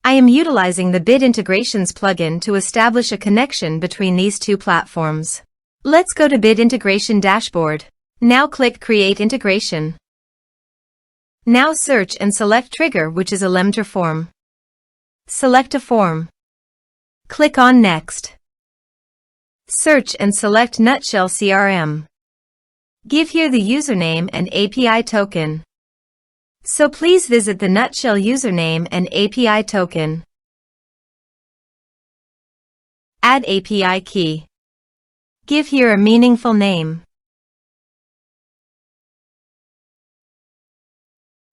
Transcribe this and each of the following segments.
I am utilizing the Bit Integrations plugin to establish a connection between these two platforms. Let's go to Bit Integration Dashboard. Now click Create Integration. Now search and select Trigger, which is Elementor Form. Select a form. Click on Next. Search and select Nutshell CRM. Give here the username and API token. So please visit the Nutshell username and API token. Add API key. Give here a meaningful name.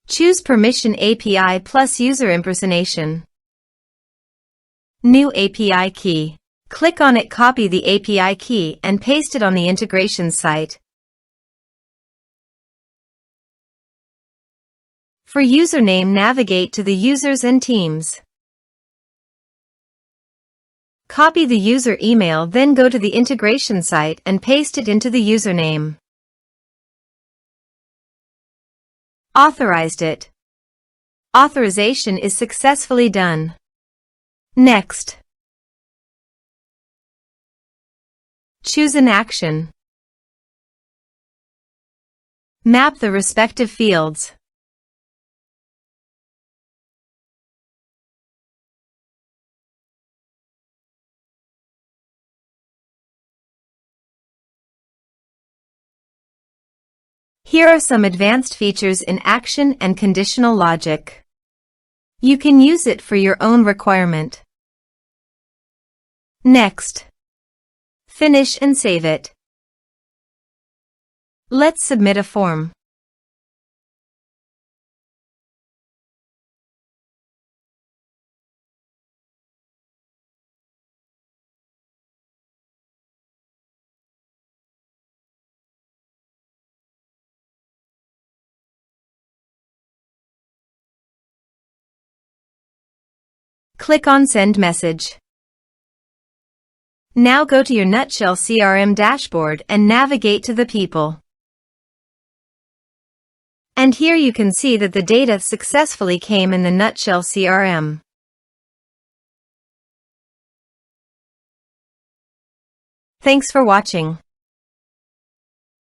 Choose Permission API plus User Impersonation. New API key. Click on it, copy the API key and paste it on the integration site. For username, navigate to the users and teams. Copy the user email, then go to the integration site and paste it into the username. Authorized it. Authorization is successfully done. Next. Choose an action. Map the respective fields. Here are some advanced features in action and conditional logic. You can use it for your own requirement. Next. Finish and save it. Let's submit a form. Click on Send Message. Now go to your Nutshell CRM dashboard and navigate to the people. And here you can see that the data successfully came in the Nutshell CRM. Thanks for watching.